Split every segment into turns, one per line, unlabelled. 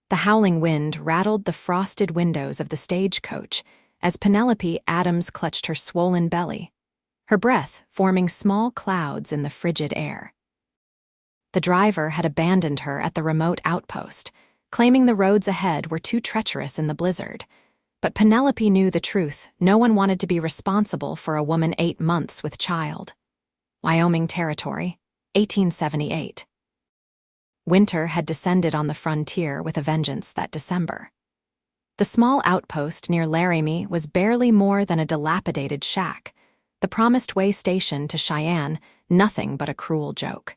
The howling wind rattled the frosted windows of the stagecoach as Penelope Adams clutched her swollen belly, her breath forming small clouds in the frigid air. The driver had abandoned her at the remote outpost, claiming the roads ahead were too treacherous in the blizzard. But Penelope knew the truth. No one wanted to be responsible for a woman 8 months with child. Wyoming Territory, 1878. Winter had descended on the frontier with a vengeance that December. The small outpost near Laramie was barely more than a dilapidated shack. The promised way station to Cheyenne, nothing but a cruel joke.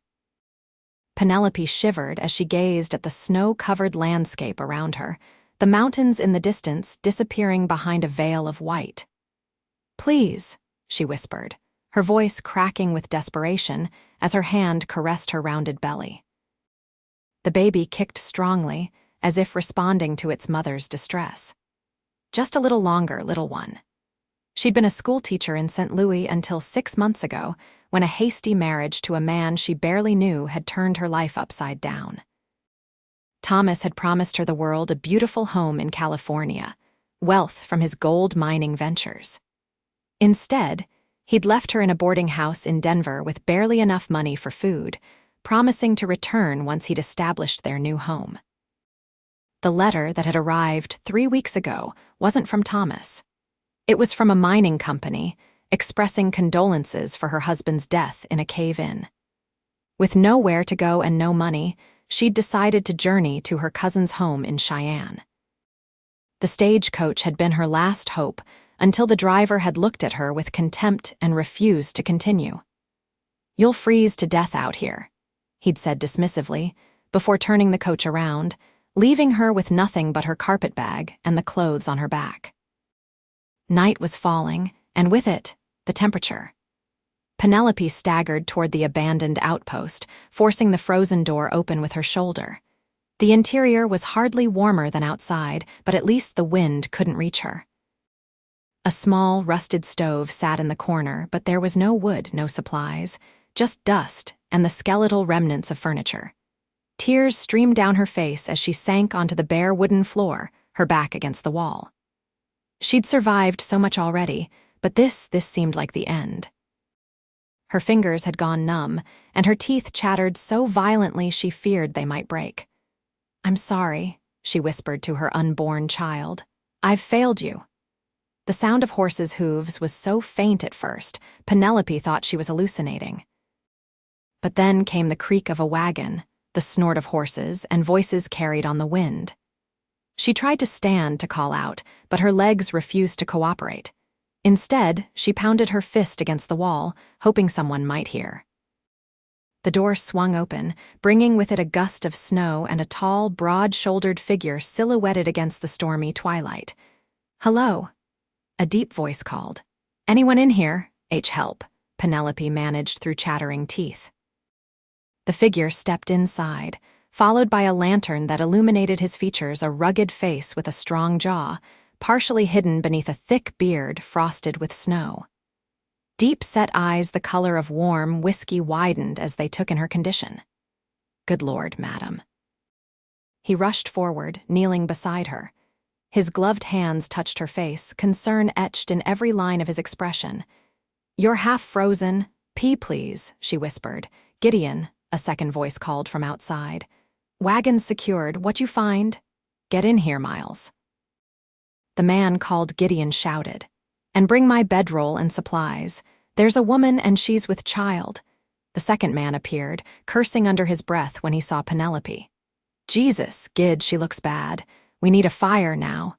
Penelope shivered as she gazed at the snow-covered landscape around her, the mountains in the distance disappearing behind a veil of white. "Please," she whispered, her voice cracking with desperation as her hand caressed her rounded belly. The baby kicked strongly, as if responding to its mother's distress. "Just a little longer, little one." She'd been a schoolteacher in St. Louis until 6 months ago, when a hasty marriage to a man she barely knew had turned her life upside down. Thomas had promised her the world, a beautiful home in California, wealth from his gold mining ventures. Instead, he'd left her in a boarding house in Denver with barely enough money for food, promising to return once he'd established their new home. The letter that had arrived 3 weeks ago wasn't from Thomas. It was from a mining company, expressing condolences for her husband's death in a cave-in. With nowhere to go and no money, she'd decided to journey to her cousin's home in Cheyenne. The stagecoach had been her last hope until the driver had looked at her with contempt and refused to continue. "You'll freeze to death out here," he'd said dismissively, before turning the coach around, leaving her with nothing but her carpet bag and the clothes on her back. Night was falling, and with it, the temperature. Penelope staggered toward the abandoned outpost, forcing the frozen door open with her shoulder. The interior was hardly warmer than outside, but at least the wind couldn't reach her. A small, rusted stove sat in the corner, but there was no wood, no supplies, just dust and the skeletal remnants of furniture. Tears streamed down her face as she sank onto the bare wooden floor, her back against the wall. She'd survived so much already, but this seemed like the end. Her fingers had gone numb, and her teeth chattered so violently she feared they might break. "I'm sorry," she whispered to her unborn child. "I've failed you." The sound of horses' hooves was so faint at first, Penelope thought she was hallucinating. But then came the creak of a wagon, the snort of horses, and voices carried on the wind. She tried to stand to call out, but her legs refused to cooperate. Instead, she pounded her fist against the wall, hoping someone might hear. The door swung open, bringing with it a gust of snow and a tall, broad-shouldered figure silhouetted against the stormy twilight. "Hello," a deep voice called. "Anyone in here? Help," Penelope managed through chattering teeth. The figure stepped inside, followed by a lantern that illuminated his features, a rugged face with a strong jaw, partially hidden beneath a thick beard frosted with snow. Deep-set eyes the color of warm whiskey widened as they took in her condition. "Good Lord, madam." He rushed forward, kneeling beside her. His gloved hands touched her face, concern etched in every line of his expression. "You're half frozen. Pee, please," she whispered. "Gideon," a second voice called from outside. "Wagon's secured. What you find? Get in here, Miles." The man called Gideon shouted, "And bring my bedroll and supplies. There's a woman and she's with child." The second man appeared, cursing under his breath when he saw Penelope. "Jesus, Gid, she looks bad. We need a fire now."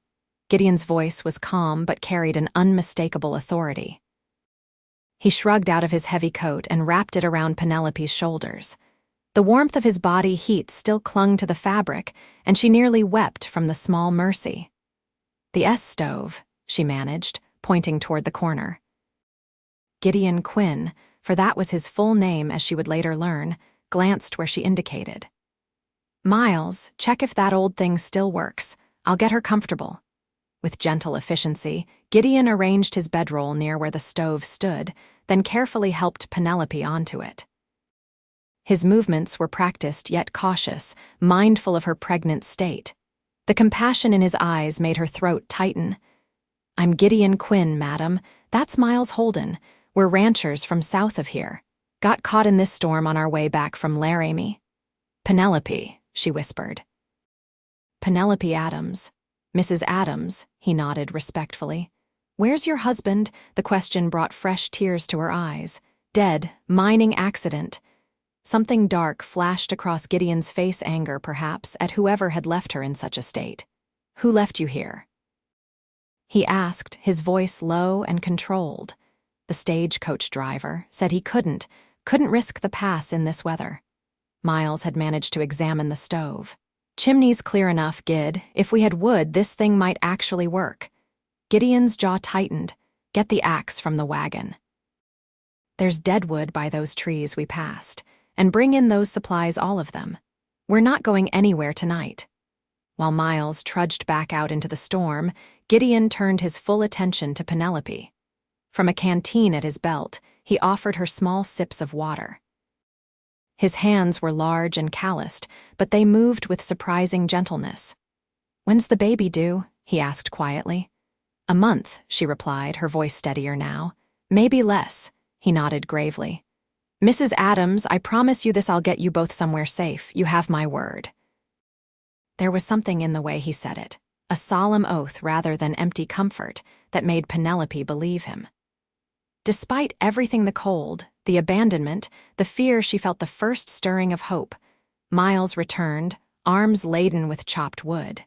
Gideon's voice was calm but carried an unmistakable authority. He shrugged out of his heavy coat and wrapped it around Penelope's shoulders. The warmth of his body heat still clung to the fabric, and she nearly wept from the small mercy. "The stove," she managed, pointing toward the corner. Gideon Quinn, for that was his full name as she would later learn, glanced where she indicated. "Miles, check if that old thing still works. I'll get her comfortable." With gentle efficiency, Gideon arranged his bedroll near where the stove stood, then carefully helped Penelope onto it. His movements were practiced yet cautious, mindful of her pregnant state. The compassion in his eyes made her throat tighten. "I'm Gideon Quinn, madam. That's Miles Holden. We're ranchers from south of here. Got caught in this storm on our way back from Laramie." "Penelope," she whispered. "Penelope Adams. Mrs. Adams," he nodded respectfully. "Where's your husband?" The question brought fresh tears to her eyes. "Dead. Mining accident." Something dark flashed across Gideon's face, anger perhaps, at whoever had left her in such a state. "Who left you here?" he asked, his voice low and controlled. The stagecoach driver said he couldn't risk the pass in this weather. Miles had managed to examine the stove. "Chimney's clear enough, Gid. If we had wood, this thing might actually work." Gideon's jaw tightened. "Get the axe from the wagon. There's deadwood by those trees we passed. And bring in those supplies, all of them. We're not going anywhere tonight." While Miles trudged back out into the storm, Gideon turned his full attention to Penelope. From a canteen at his belt, he offered her small sips of water. His hands were large and calloused, but they moved with surprising gentleness. "When's the baby due?" he asked quietly. "A month," she replied, her voice steadier now. "Maybe less," he nodded gravely. "Mrs. Adams, I promise you this, I'll get you both somewhere safe. You have my word." There was something in the way he said it, a solemn oath rather than empty comfort, that made Penelope believe him. Despite everything, the cold, the abandonment, the fear, she felt the first stirring of hope. Miles returned, arms laden with chopped wood.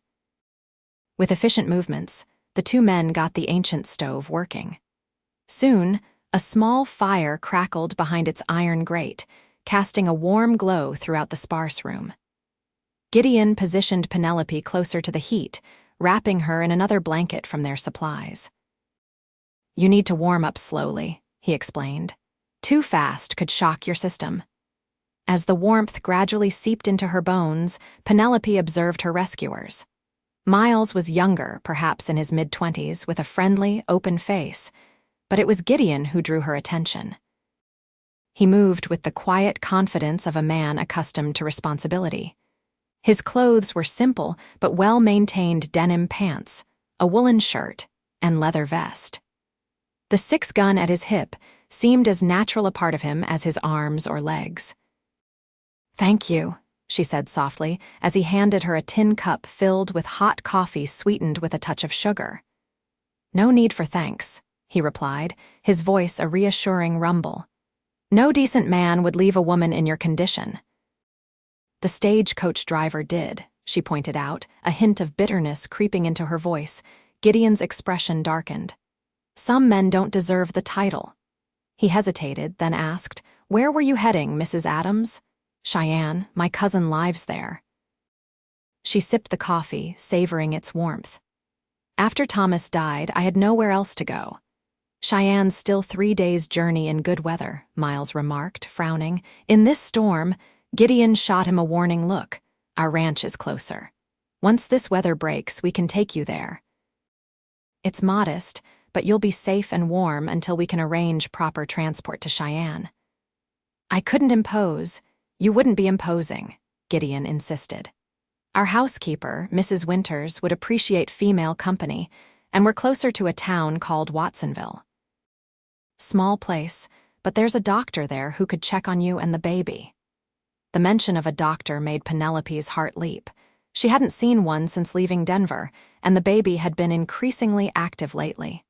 With efficient movements, the two men got the ancient stove working. Soon, a small fire crackled behind its iron grate, casting a warm glow throughout the sparse room. Gideon positioned Penelope closer to the heat, wrapping her in another blanket from their supplies. "You need to warm up slowly," he explained. "Too fast could shock your system." As the warmth gradually seeped into her bones, Penelope observed her rescuers. Miles was younger, perhaps in his mid-20s, with a friendly, open face, but it was Gideon who drew her attention. He moved with the quiet confidence of a man accustomed to responsibility. His clothes were simple but well-maintained denim pants, a woolen shirt, and leather vest. The 6-gun at his hip seemed as natural a part of him as his arms or legs. "Thank you," she said softly, as he handed her a tin cup filled with hot coffee sweetened with a touch of sugar. "No need for thanks," he replied, his voice a reassuring rumble. "No decent man would leave a woman in your condition." "The stagecoach driver did," she pointed out, a hint of bitterness creeping into her voice. Gideon's expression darkened. "Some men don't deserve the title." He hesitated, then asked, "Where were you heading, Mrs. Adams?" "Cheyenne. My cousin lives there." She sipped the coffee, savoring its warmth. "After Thomas died, I had nowhere else to go." "Cheyenne's still 3 days' journey in good weather," Miles remarked, frowning. "In this storm," Gideon shot him a warning look. "Our ranch is closer. Once this weather breaks, we can take you there. It's modest, but you'll be safe and warm until we can arrange proper transport to Cheyenne." "I couldn't impose." "You wouldn't be imposing," Gideon insisted. "Our housekeeper, Mrs. Winters, would appreciate female company, and we're closer to a town called Watsonville. Small place, but there's a doctor there who could check on you and the baby." The mention of a doctor made Penelope's heart leap. She hadn't seen one since leaving Denver, and the baby had been increasingly active lately.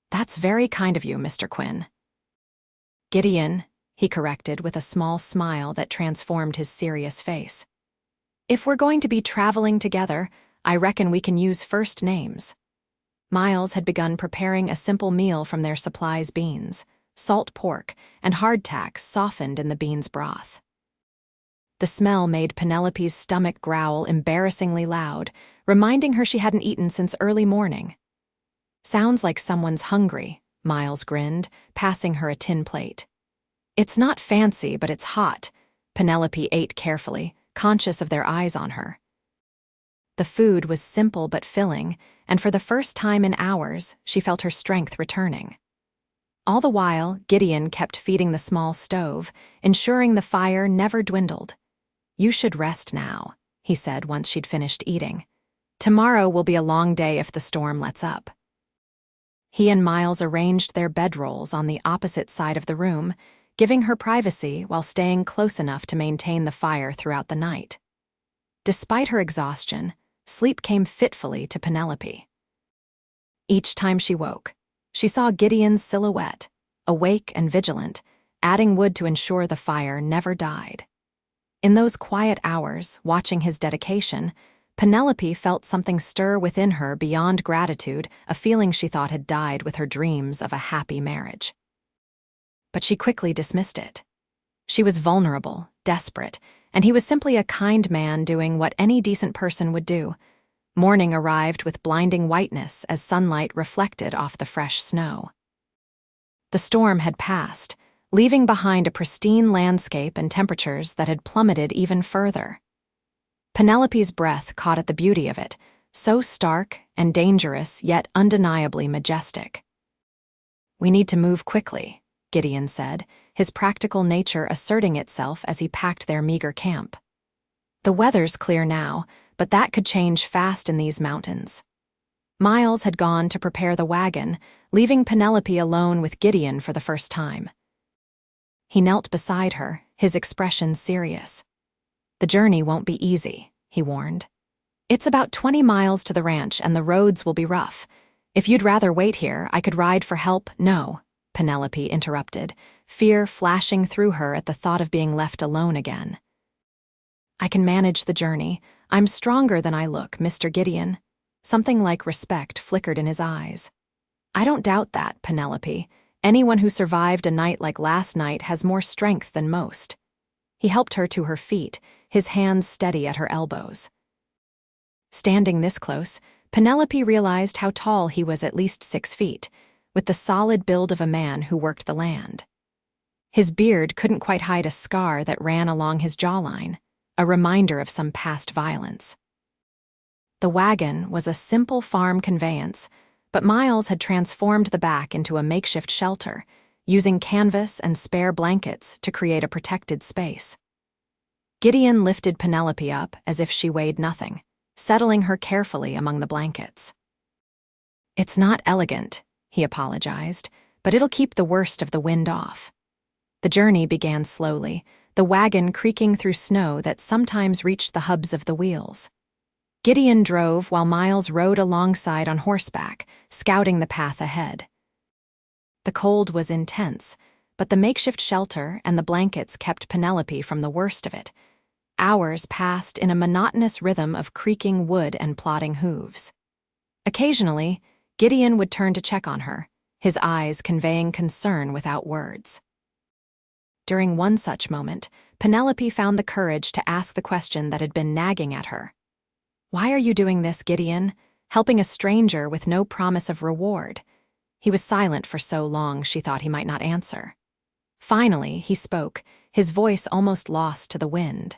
"That's very kind of you, Mr. Quinn." "Gideon," he corrected with a small smile that transformed his serious face. "If we're going to be traveling together, I reckon we can use first names." Miles had begun preparing a simple meal from their supplies: beans, salt pork, and hardtack softened in the beans' broth. The smell made Penelope's stomach growl embarrassingly loud, reminding her she hadn't eaten since early morning. "Sounds like someone's hungry," Miles grinned, passing her a tin plate. "It's not fancy, but it's hot." Penelope ate carefully, conscious of their eyes on her. The food was simple but filling, and for the first time in hours, she felt her strength returning. All the while, Gideon kept feeding the small stove, ensuring the fire never dwindled. "You should rest now," he said once she'd finished eating. Tomorrow will be a long day if the storm lets up. He and Miles arranged their bedrolls on the opposite side of the room, giving her privacy while staying close enough to maintain the fire throughout the night. Despite her exhaustion, sleep came fitfully to Penelope. Each time she woke, she saw Gideon's silhouette, awake and vigilant, adding wood to ensure the fire never died. In those quiet hours, watching his dedication, Penelope felt something stir within her beyond gratitude, a feeling she thought had died with her dreams of a happy marriage. But she quickly dismissed it. She was vulnerable, desperate, and he was simply a kind man doing what any decent person would do. Morning arrived with blinding whiteness as sunlight reflected off the fresh snow. The storm had passed, leaving behind a pristine landscape and temperatures that had plummeted even further. Penelope's breath caught at the beauty of it, so stark and dangerous yet undeniably majestic. "We need to move quickly," Gideon said, his practical nature asserting itself as he packed their meager camp. "The weather's clear now, but that could change fast in these mountains." Miles had gone to prepare the wagon, leaving Penelope alone with Gideon for the first time. He knelt beside her, his expression serious. "The journey won't be easy," he warned. "It's about 20 miles to the ranch and the roads will be rough. If you'd rather wait here, I could ride for help." "No," Penelope interrupted, fear flashing through her at the thought of being left alone again. "I can manage the journey. I'm stronger than I look, Mr. Gideon." Something like respect flickered in his eyes. "I don't doubt that, Penelope. Anyone who survived a night like last night has more strength than most." He helped her to her feet, his hands steady at her elbows. Standing this close, Penelope realized how tall he was, at least 6 feet, with the solid build of a man who worked the land. His beard couldn't quite hide a scar that ran along his jawline, a reminder of some past violence. The wagon was a simple farm conveyance, but Miles had transformed the back into a makeshift shelter, using canvas and spare blankets to create a protected space. Gideon lifted Penelope up as if she weighed nothing, settling her carefully among the blankets. "It's not elegant," he apologized, "but it'll keep the worst of the wind off." The journey began slowly, the wagon creaking through snow that sometimes reached the hubs of the wheels. Gideon drove while Miles rode alongside on horseback, scouting the path ahead. The cold was intense, but the makeshift shelter and the blankets kept Penelope from the worst of it. Hours passed in a monotonous rhythm of creaking wood and plodding hooves. Occasionally, Gideon would turn to check on her, his eyes conveying concern without words. During one such moment, Penelope found the courage to ask the question that had been nagging at her. "Why are you doing this, Gideon? Helping a stranger with no promise of reward?" He was silent for so long she thought he might not answer. Finally, he spoke, his voice almost lost to the wind.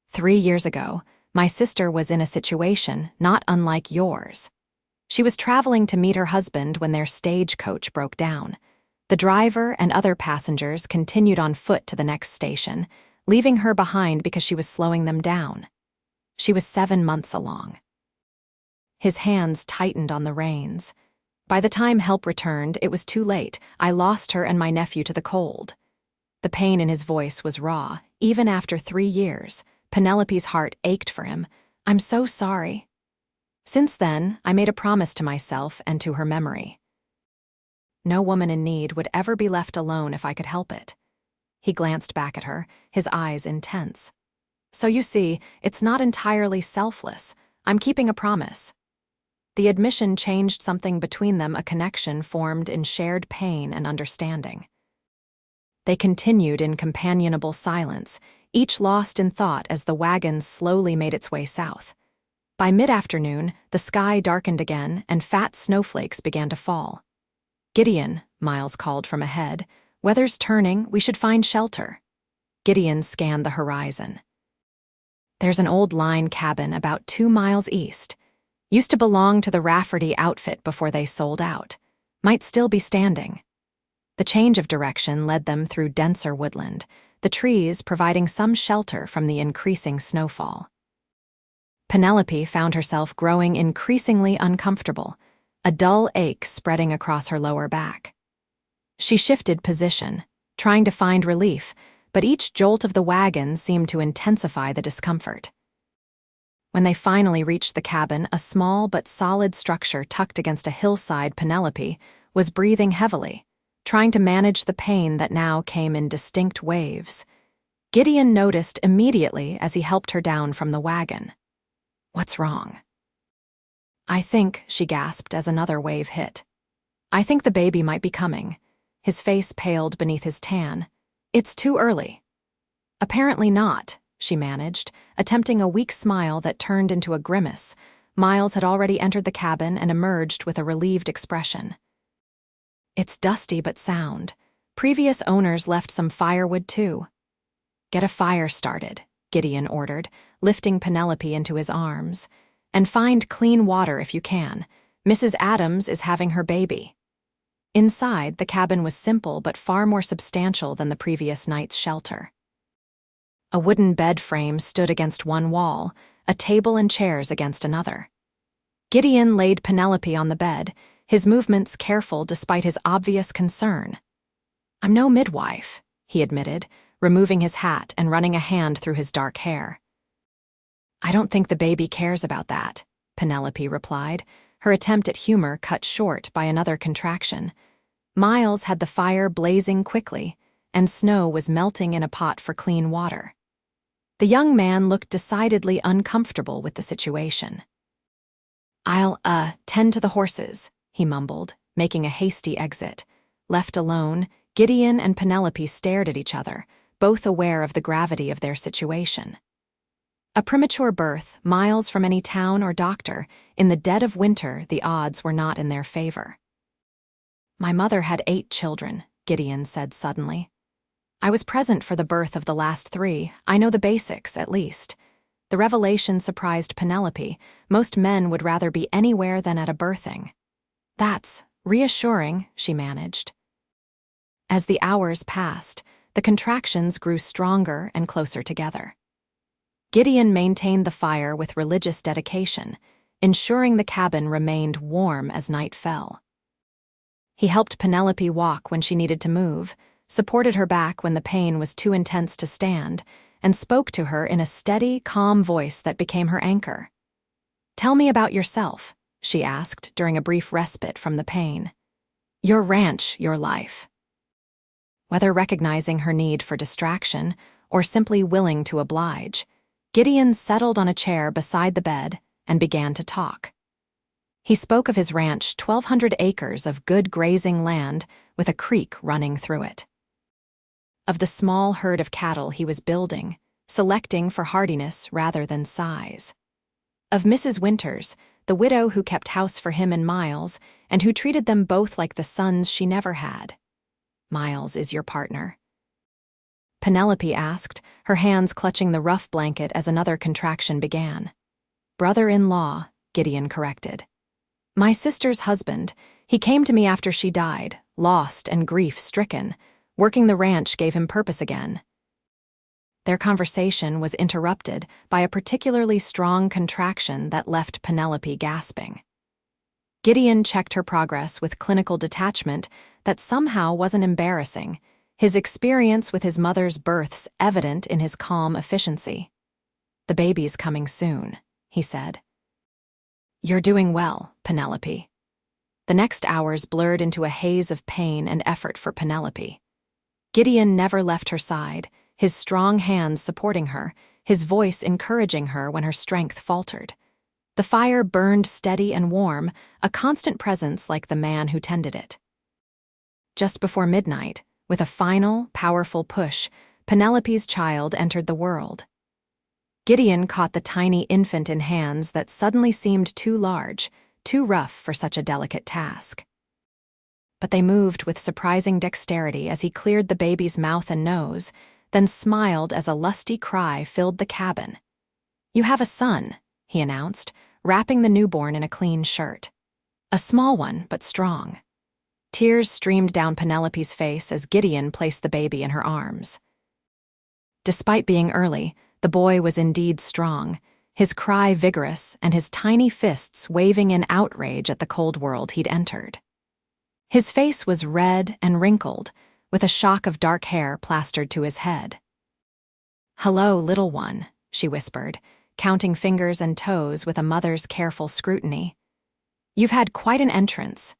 3 years ago, my sister was in a situation not unlike yours. She was traveling to meet her husband when their stagecoach broke down. The driver and other passengers continued on foot to the next station, leaving her behind because she was slowing them down. She was 7 months along. His hands tightened on the reins. "By the time help returned, it was too late. I lost her and my nephew to the cold." The pain in his voice was raw. Even after 3 years, Penelope's heart ached for him. "I'm so sorry." Since then, I made a promise to myself and to her memory. No woman in need would ever be left alone if I could help it. He glanced back at her, his eyes intense. "So you see, it's not entirely selfless. I'm keeping a promise." The admission changed something between them, a connection formed in shared pain and understanding. They continued in companionable silence, each lost in thought as the wagon slowly made its way south. By mid-afternoon, the sky darkened again and fat snowflakes began to fall. "Gideon," Miles called from ahead, "weather's turning, we should find shelter." Gideon scanned the horizon. "There's an old line cabin about 2 miles east. Used to belong to the Rafferty outfit before they sold out. Might still be standing." The change of direction led them through denser woodland, the trees providing some shelter from the increasing snowfall. Penelope found herself growing increasingly uncomfortable, a dull ache spreading across her lower back. She shifted position, trying to find relief, but each jolt of the wagon seemed to intensify the discomfort. When they finally reached the cabin, a small but solid structure tucked against a hillside, Penelope was breathing heavily, trying to manage the pain that now came in distinct waves. Gideon noticed immediately as he helped her down from the wagon. "What's wrong?" "I think," she gasped as another wave hit. "I think the baby might be coming." His face paled beneath his tan. "It's too early." "Apparently not," she managed, attempting a weak smile that turned into a grimace. Miles had already entered the cabin and emerged with a relieved expression. "It's dusty but sound. Previous owners left some firewood too." "Get a fire started," Gideon ordered, lifting Penelope into his arms. "And find clean water if you can. Mrs. Adams is having her baby." Inside, the cabin was simple but far more substantial than the previous night's shelter. A wooden bed frame stood against one wall, a table and chairs against another. Gideon laid Penelope on the bed, his movements careful despite his obvious concern. "I'm no midwife," he admitted, removing his hat and running a hand through his dark hair. "I don't think the baby cares about that," Penelope replied, her attempt at humor cut short by another contraction. Miles had the fire blazing quickly, and snow was melting in a pot for clean water. The young man looked decidedly uncomfortable with the situation. "I'll, tend to the horses," he mumbled, making a hasty exit. Left alone, Gideon and Penelope stared at each other, both aware of the gravity of their situation. A premature birth, miles from any town or doctor, in the dead of winter, the odds were not in their favor. "My mother had 8 children," Gideon said suddenly. "I was present for the birth of the last 3. I know the basics, at least." The revelation surprised Penelope. Most men would rather be anywhere than at a birthing. "That's reassuring," she managed. As the hours passed, the contractions grew stronger and closer together. Gideon maintained the fire with religious dedication, ensuring the cabin remained warm as night fell. He helped Penelope walk when she needed to move, supported her back when the pain was too intense to stand, and spoke to her in a steady, calm voice that became her anchor. "Tell me about yourself," she asked during a brief respite from the pain. "Your ranch, your life." Whether recognizing her need for distraction or simply willing to oblige, Gideon settled on a chair beside the bed and began to talk. He spoke of his ranch, 1,200 acres of good grazing land with a creek running through it. Of the small herd of cattle he was building, selecting for hardiness rather than size. Of Mrs. Winters, the widow who kept house for him and Miles, and who treated them both like the sons she never had. "Miles is your partner?" Penelope asked, her hands clutching the rough blanket as another contraction began. "Brother-in-law," Gideon corrected. "My sister's husband. He came to me after she died, lost and grief-stricken. Working the ranch gave him purpose again." Their conversation was interrupted by a particularly strong contraction that left Penelope gasping. Gideon checked her progress with clinical detachment that somehow wasn't embarrassing, his experience with his mother's births evident in his calm efficiency. "The baby's coming soon," he said. "You're doing well, Penelope." The next hours blurred into a haze of pain and effort for Penelope. Gideon never left her side, his strong hands supporting her, his voice encouraging her when her strength faltered. The fire burned steady and warm, a constant presence like the man who tended it. Just before midnight, with a final, powerful push, Penelope's child entered the world. Gideon caught the tiny infant in hands that suddenly seemed too large, too rough for such a delicate task. But they moved with surprising dexterity as he cleared the baby's mouth and nose, then smiled as a lusty cry filled the cabin. "You have a son," he announced, wrapping the newborn in a clean shirt. A small one, but strong. Tears streamed down Penelope's face as Gideon placed the baby in her arms. Despite being early, the boy was indeed strong, his cry vigorous and his tiny fists waving in outrage at the cold world he'd entered. His face was red and wrinkled, with a shock of dark hair plastered to his head. "Hello, little one," she whispered, counting fingers and toes with a mother's careful scrutiny. "You've had quite an entrance."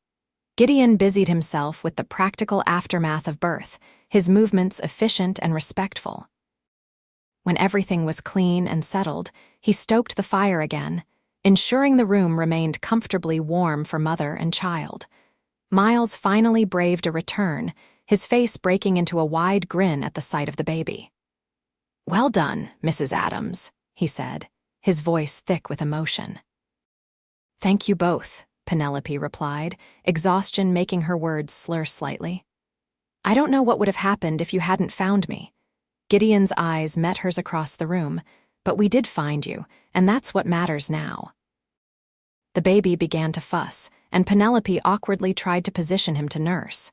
Gideon busied himself with the practical aftermath of birth, his movements efficient and respectful. When everything was clean and settled, he stoked the fire again, ensuring the room remained comfortably warm for mother and child. Miles finally braved a return, his face breaking into a wide grin at the sight of the baby. "Well done, Mrs. Adams," he said, his voice thick with emotion. "Thank you both," Penelope replied, exhaustion making her words slur slightly. "I don't know what would have happened if you hadn't found me." Gideon's eyes met hers across the room, "but we did find you, and that's what matters now." The baby began to fuss, and Penelope awkwardly tried to position him to nurse.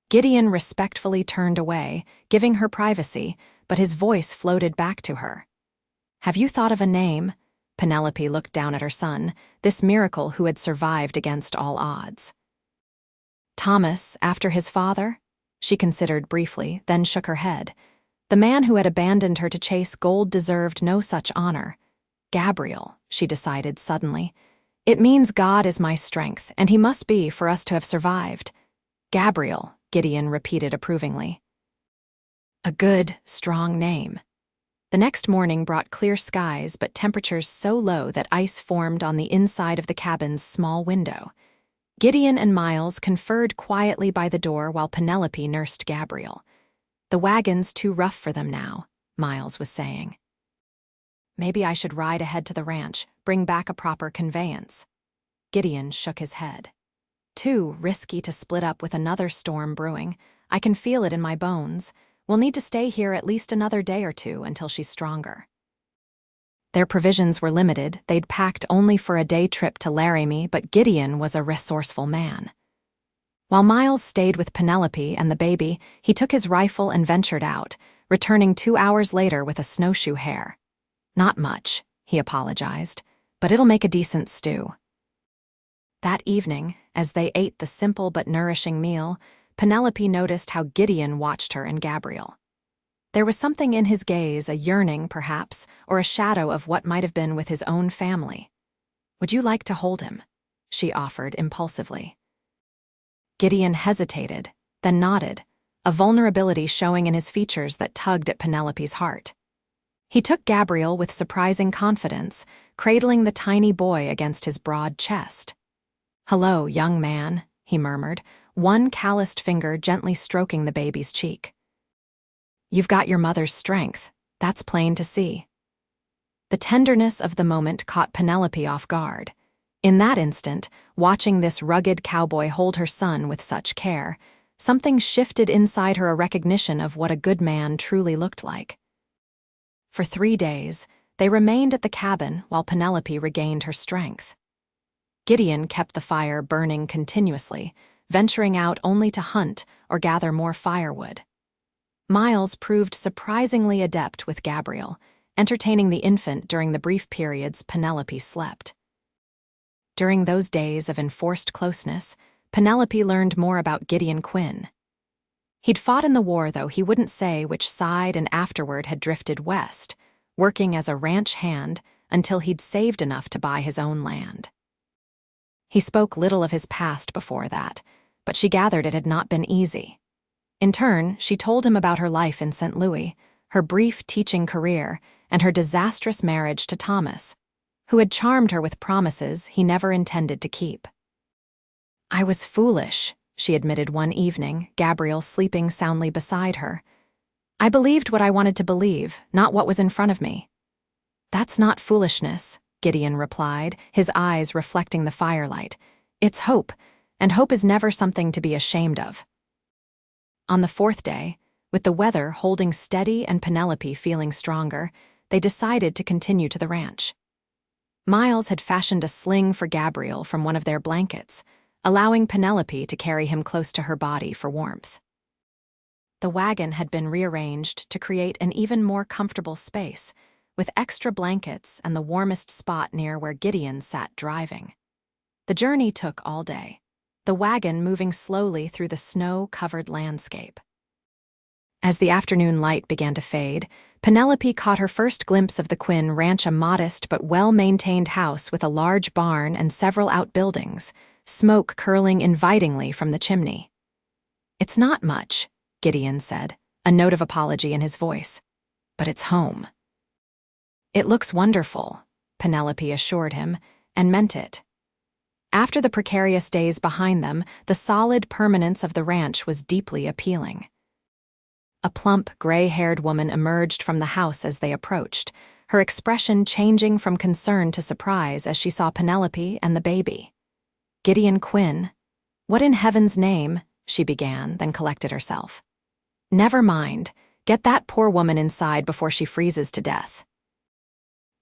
Gideon respectfully turned away, giving her privacy, but his voice floated back to her. "Have you thought of a name?" Penelope looked down at her son, this miracle who had survived against all odds. "Thomas, after his father?" She considered briefly, then shook her head. The man who had abandoned her to chase gold deserved no such honor. "Gabriel," she decided suddenly. "It means God is my strength, and he must be for us to have survived." "Gabriel," Gideon repeated approvingly. "A good, strong name." The next morning brought clear skies but temperatures so low that ice formed on the inside of the cabin's small window. Gideon and Miles conferred quietly by the door while Penelope nursed Gabriel. "The wagon's too rough for them now," Miles was saying. "Maybe I should ride ahead to the ranch, bring back a proper conveyance." Gideon shook his head. "Too risky to split up with another storm brewing. I can feel it in my bones. We'll need to stay here at least another day or two until she's stronger." Their provisions were limited. They'd packed only for a day trip to Laramie, but Gideon was a resourceful man. While Miles stayed with Penelope and the baby, he took his rifle and ventured out, returning 2 hours later with a snowshoe hare. "Not much," he apologized, "but it'll make a decent stew." That evening, as they ate the simple but nourishing meal, Penelope noticed how Gideon watched her and Gabriel. There was something in his gaze, a yearning, perhaps, or a shadow of what might have been with his own family. "Would you like to hold him?" she offered impulsively. Gideon hesitated, then nodded, a vulnerability showing in his features that tugged at Penelope's heart. He took Gabriel with surprising confidence, cradling the tiny boy against his broad chest. "Hello, young man," he murmured, one calloused finger gently stroking the baby's cheek. "You've got your mother's strength, that's plain to see." The tenderness of the moment caught Penelope off guard. In that instant, watching this rugged cowboy hold her son with such care, something shifted inside her, a recognition of what a good man truly looked like. For 3 days, they remained at the cabin while Penelope regained her strength. Gideon kept the fire burning continuously, venturing out only to hunt or gather more firewood. Miles proved surprisingly adept with Gabriel, entertaining the infant during the brief periods Penelope slept. During those days of enforced closeness, Penelope learned more about Gideon Quinn. He'd fought in the war, though he wouldn't say which side, and afterward had drifted west, working as a ranch hand until he'd saved enough to buy his own land. He spoke little of his past before that, but she gathered it had not been easy. In turn, she told him about her life in St. Louis, her brief teaching career, and her disastrous marriage to Thomas, who had charmed her with promises he never intended to keep. "I was foolish," she admitted one evening, Gabriel sleeping soundly beside her. "I believed what I wanted to believe, not what was in front of me." "That's not foolishness," Gideon replied, his eyes reflecting the firelight. "It's hope, and hope is never something to be ashamed of." On the 4th day, with the weather holding steady and Penelope feeling stronger, they decided to continue to the ranch. Miles had fashioned a sling for Gabriel from one of their blankets, allowing Penelope to carry him close to her body for warmth. The wagon had been rearranged to create an even more comfortable space, with extra blankets and the warmest spot near where Gideon sat driving. The journey took all day, the wagon moving slowly through the snow-covered landscape. As the afternoon light began to fade, Penelope caught her first glimpse of the Quinn ranch, a modest but well-maintained house with a large barn and several outbuildings, smoke curling invitingly from the chimney. "It's not much," Gideon said, a note of apology in his voice, "but it's home." "It looks wonderful," Penelope assured him, and meant it. After the precarious days behind them, the solid permanence of the ranch was deeply appealing. A plump, gray-haired woman emerged from the house as they approached, her expression changing from concern to surprise as she saw Penelope and the baby. "Gideon Quinn? What in heaven's name?" she began, then collected herself. "Never mind. Get that poor woman inside before she freezes to death."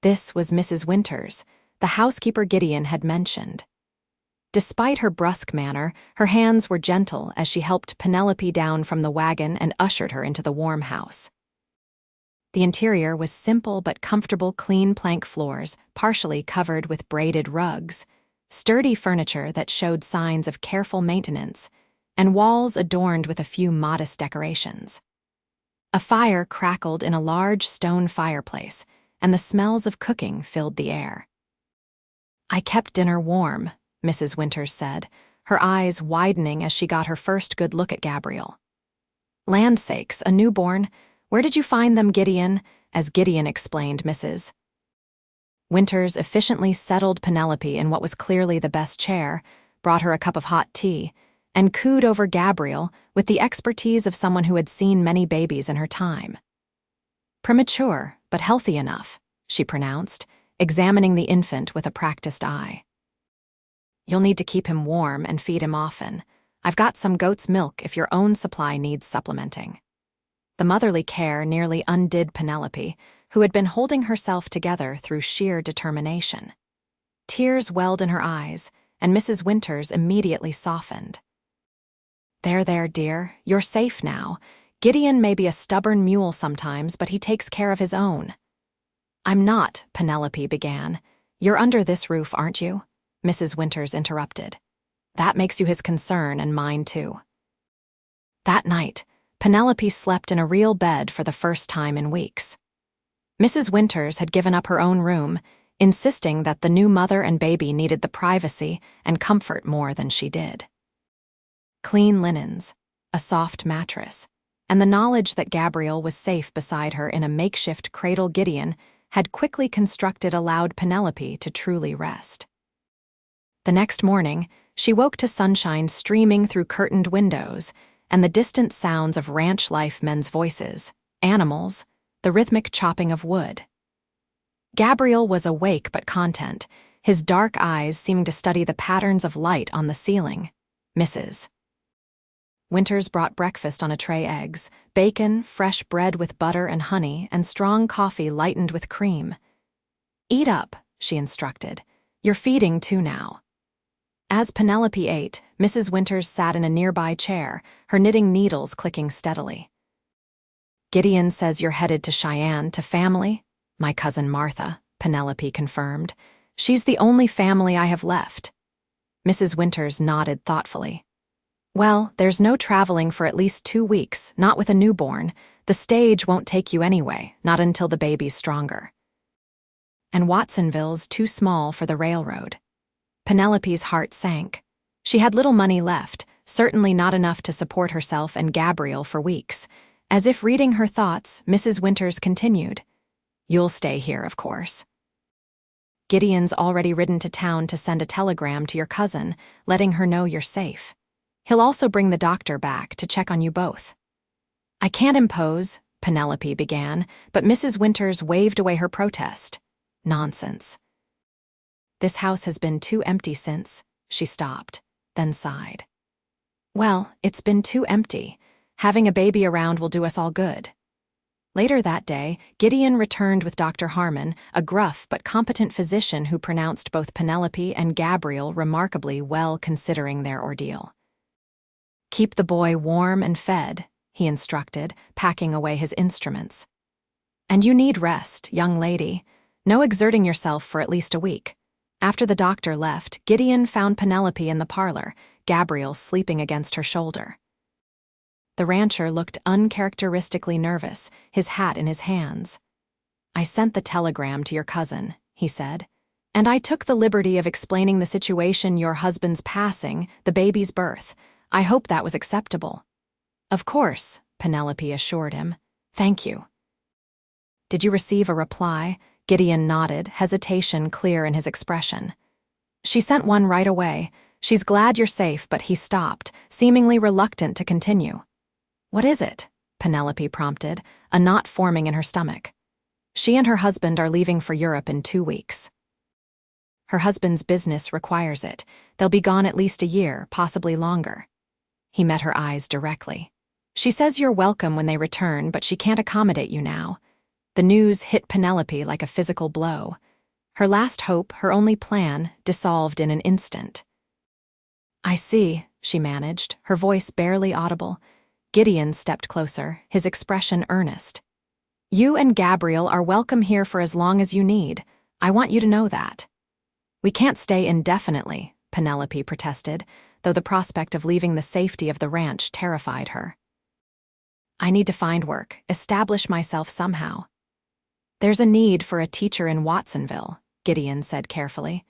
This was Mrs. Winters, the housekeeper Gideon had mentioned. Despite her brusque manner, her hands were gentle as she helped Penelope down from the wagon and ushered her into the warm house. The interior was simple but comfortable, clean plank floors, partially covered with braided rugs, sturdy furniture that showed signs of careful maintenance, and walls adorned with a few modest decorations. A fire crackled in a large stone fireplace, and the smells of cooking filled the air. "I kept dinner warm," Mrs. Winters said, her eyes widening as she got her first good look at Gabriel. "Land sakes, a newborn. Where did you find them, Gideon?" as Gideon explained Mrs. Winters efficiently settled Penelope in what was clearly the best chair, brought her a cup of hot tea, and cooed over Gabriel with the expertise of someone who had seen many babies in her time. "Premature, but healthy enough," she pronounced, examining the infant with a practiced eye. "You'll need to keep him warm and feed him often. I've got some goat's milk if your own supply needs supplementing." The motherly care nearly undid Penelope, who had been holding herself together through sheer determination. Tears welled in her eyes, and Mrs. Winters immediately softened. There, dear, you're safe now. Gideon may be a stubborn mule sometimes, but he takes care of his own." "I'm not," Penelope began. "You're under this roof, aren't you?" Mrs. Winters interrupted. "That makes you his concern, and mine too." That night, Penelope slept in a real bed for the first time in weeks. Mrs. Winters had given up her own room, insisting that the new mother and baby needed the privacy and comfort more than she did. Clean linens, a soft mattress, and the knowledge that Gabriel was safe beside her in a makeshift cradle Gideon had quickly constructed allowed Penelope to truly rest. The next morning, she woke to sunshine streaming through curtained windows and the distant sounds of ranch life, men's voices, animals, the rhythmic chopping of wood. Gabriel was awake but content, his dark eyes seeming to study the patterns of light on the ceiling. Mrs. Winters brought breakfast on a tray: eggs, bacon, fresh bread with butter and honey, and strong coffee lightened with cream. "Eat up," she instructed. "You're feeding too now." As Penelope ate, Mrs. Winters sat in a nearby chair, her knitting needles clicking steadily. "Gideon says you're headed to Cheyenne to family?" "My cousin Martha," Penelope confirmed. "She's the only family I have left." Mrs. Winters nodded thoughtfully. "Well, there's no traveling for at least 2 weeks, not with a newborn. The stage won't take you anyway, not until the baby's stronger. And Watsonville's too small for the railroad." Penelope's heart sank. She had little money left, certainly not enough to support herself and Gabriel for weeks. As if reading her thoughts, Mrs. Winters continued, "You'll stay here, of course. Gideon's already ridden to town to send a telegram to your cousin, letting her know you're safe. He'll also bring the doctor back to check on you both." "I can't impose," Penelope began, but Mrs. Winters waved away her protest. "Nonsense. This house has been too empty since," she stopped, then sighed. "Well, it's been too empty. Having a baby around will do us all good." Later that day, Gideon returned with Dr. Harmon, a gruff but competent physician who pronounced both Penelope and Gabriel remarkably well considering their ordeal. "Keep the boy warm and fed," he instructed, packing away his instruments. And you need rest, young lady. No exerting yourself for at least a week. After the doctor left, Gideon found Penelope in the parlor, Gabriel sleeping against her shoulder. The rancher looked uncharacteristically nervous, his hat in his hands. "I sent the telegram to your cousin," he said, "and I took the liberty of explaining the situation, your husband's passing, the baby's birth. I hope that was acceptable." "Of course," Penelope assured him. "Thank you." "Did you receive a reply?" Gideon nodded, hesitation clear in his expression. "She sent one right away. She's glad you're safe," but he stopped, seemingly reluctant to continue. "What is it?" Penelope prompted, a knot forming in her stomach. "She and her husband are leaving for Europe in 2 weeks. Her husband's business requires it. They'll be gone at least a year, possibly longer." He met her eyes directly. "She says you're welcome when they return, but she can't accommodate you now." The news hit Penelope like a physical blow. Her last hope, her only plan, dissolved in an instant. "I see," she managed, her voice barely audible. Gideon stepped closer, his expression earnest. "You and Gabriel are welcome here for as long as you need. I want you to know that." "We can't stay indefinitely," Penelope protested, though the prospect of leaving the safety of the ranch terrified her. "I need to find work, establish myself somehow." "There's a need for a teacher in Watsonville," Gideon said carefully.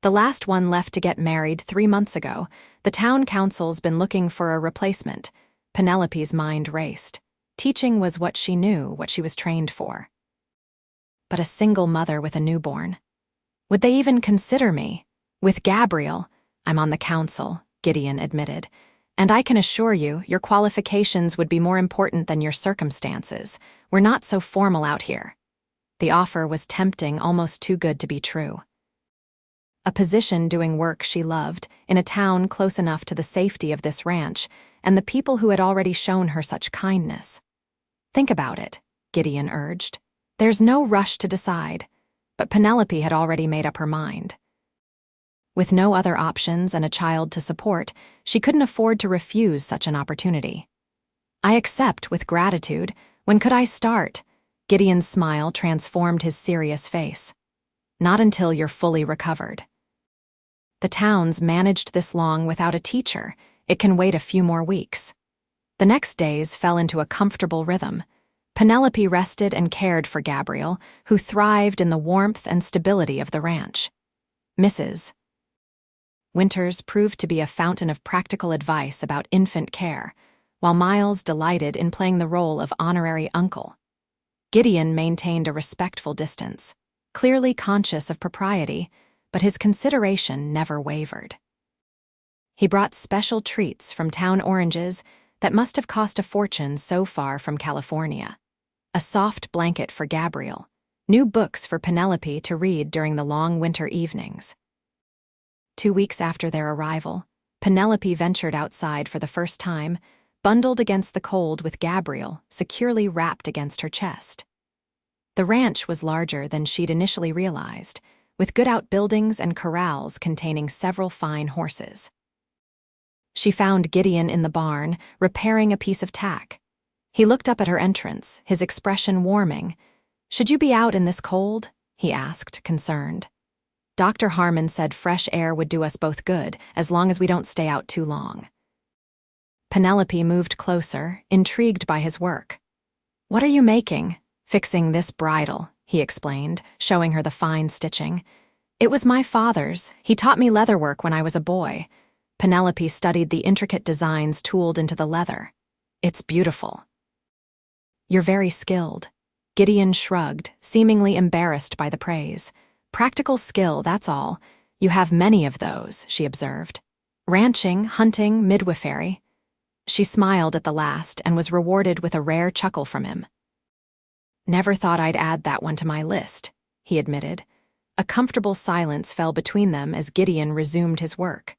"The last one left to get married 3 months ago. The town council's been looking for a replacement." Penelope's mind raced. Teaching was what she knew, what she was trained for. But a single mother with a newborn. Would they even consider me? With Gabriel, "I'm on the council," Gideon admitted. "And I can assure you, your qualifications would be more important than your circumstances. We're not so formal out here." The offer was tempting, almost too good to be true. A position doing work she loved, in a town close enough to the safety of this ranch, and the people who had already shown her such kindness. "Think about it," Gideon urged. "There's no rush to decide." But Penelope had already made up her mind. With no other options and a child to support, she couldn't afford to refuse such an opportunity. "I accept with gratitude. When could I start?" Gideon's smile transformed his serious face. "Not until you're fully recovered." The town's managed this long without a teacher. It can wait a few more weeks. The next days fell into a comfortable rhythm. Penelope rested and cared for Gabriel, who thrived in the warmth and stability of the ranch. Mrs. Winters proved to be a fountain of practical advice about infant care, while Miles delighted in playing the role of honorary uncle. Gideon maintained a respectful distance, clearly conscious of propriety, but his consideration never wavered. He brought special treats from town oranges that must have cost a fortune so far from California. A soft blanket for Gabriel, new books for Penelope to read during the long winter evenings. 2 weeks after their arrival, Penelope ventured outside for the first time, bundled against the cold with Gabriel securely wrapped against her chest. The ranch was larger than she'd initially realized, with good outbuildings and corrals containing several fine horses. She found Gideon in the barn, repairing a piece of tack. He looked up at her entrance, his expression warming. "Should you be out in this cold?" he asked, concerned. "Dr. Harmon said fresh air would do us both good, as long as we don't stay out too long." Penelope moved closer, intrigued by his work. "What are you making?" "Fixing this bridle," he explained, showing her the fine stitching. "It was my father's. He taught me leatherwork when I was a boy." Penelope studied the intricate designs tooled into the leather. "It's beautiful." "You're very skilled." Gideon shrugged, seemingly embarrassed by the praise. "Practical skill, that's all. You have many of those," she observed. "Ranching, hunting, midwifery." She smiled at the last and was rewarded with a rare chuckle from him. "Never thought I'd add that one to my list," he admitted. A comfortable silence fell between them as Gideon resumed his work.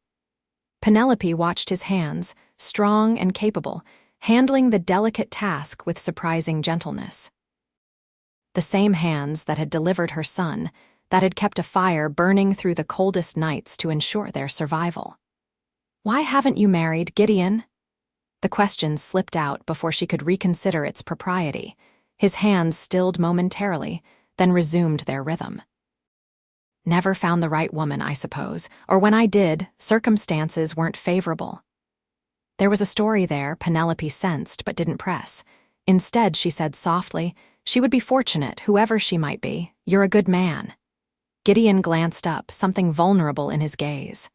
Penelope watched his hands, strong and capable, handling the delicate task with surprising gentleness. The same hands that had delivered her son, that had kept a fire burning through the coldest nights to ensure their survival. "Why haven't you married, Gideon?" The question slipped out before she could reconsider its propriety. His hands stilled momentarily, then resumed their rhythm. "Never found the right woman, I suppose, or when I did, circumstances weren't favorable." There was a story there Penelope sensed but didn't press. Instead, she said softly, "She would be fortunate, whoever she might be. You're a good man." Gideon glanced up, something vulnerable in his gaze.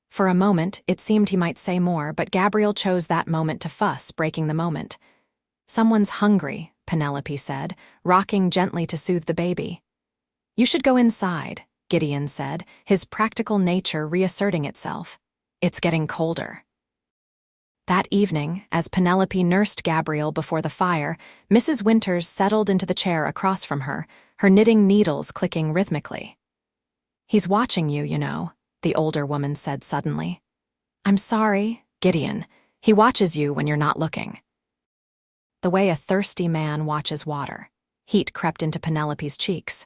For a moment, it seemed he might say more, but Gabriel chose that moment to fuss, breaking the moment. "Someone's hungry," Penelope said, rocking gently to soothe the baby. "You should go inside," Gideon said, his practical nature reasserting itself. "It's getting colder." That evening, as Penelope nursed Gabriel before the fire, Mrs. Winters settled into the chair across from her, her knitting needles clicking rhythmically. "He's watching you, you know," the older woman said suddenly. "I'm sorry, Gideon. He watches you when you're not looking." The way a thirsty man watches water. Heat crept into Penelope's cheeks.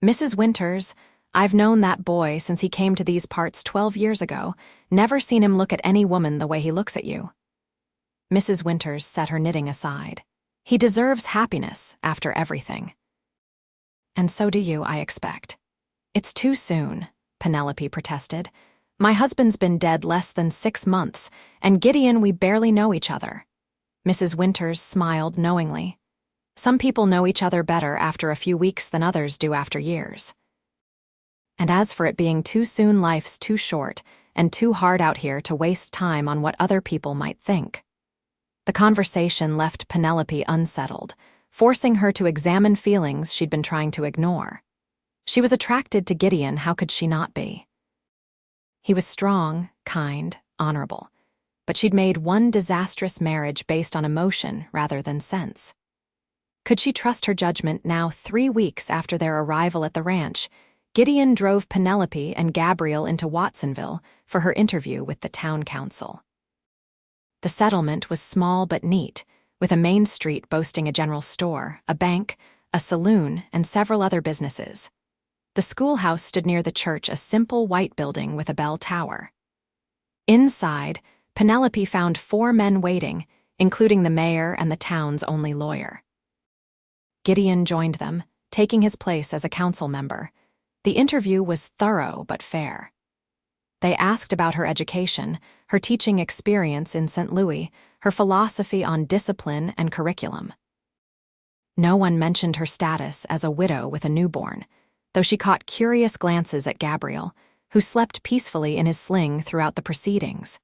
"Mrs. Winters, I've known that boy since he came to these parts 12 years ago, never seen him look at any woman the way he looks at you." Mrs. Winters set her knitting aside. "He deserves happiness after everything." "And so do you, I expect." "It's too soon," Penelope protested. "My husband's been dead less than 6 months, and Gideon, we barely know each other." Mrs. Winters smiled knowingly. "Some people know each other better after a few weeks than others do after years. And as for it being too soon, life's too short and too hard out here to waste time on what other people might think." The conversation left Penelope unsettled, forcing her to examine feelings she'd been trying to ignore. She was attracted to Gideon, how could she not be? He was strong, kind, honorable, but she'd made one disastrous marriage based on emotion rather than sense. Could she trust her judgment now 3 weeks after their arrival at the ranch? Gideon drove Penelope and Gabriel into Watsonville for her interview with the town council. The settlement was small but neat, with a main street boasting a general store, a bank, a saloon, and several other businesses. The schoolhouse stood near the church, a simple white building with a bell tower. Inside, Penelope found 4 men waiting, including the mayor and the town's only lawyer. Gideon joined them, taking his place as a council member. The interview was thorough but fair. They asked about her education, her teaching experience in St. Louis, her philosophy on discipline and curriculum. No one mentioned her status as a widow with a newborn, though she caught curious glances at Gabriel, who slept peacefully in his sling throughout the proceedings.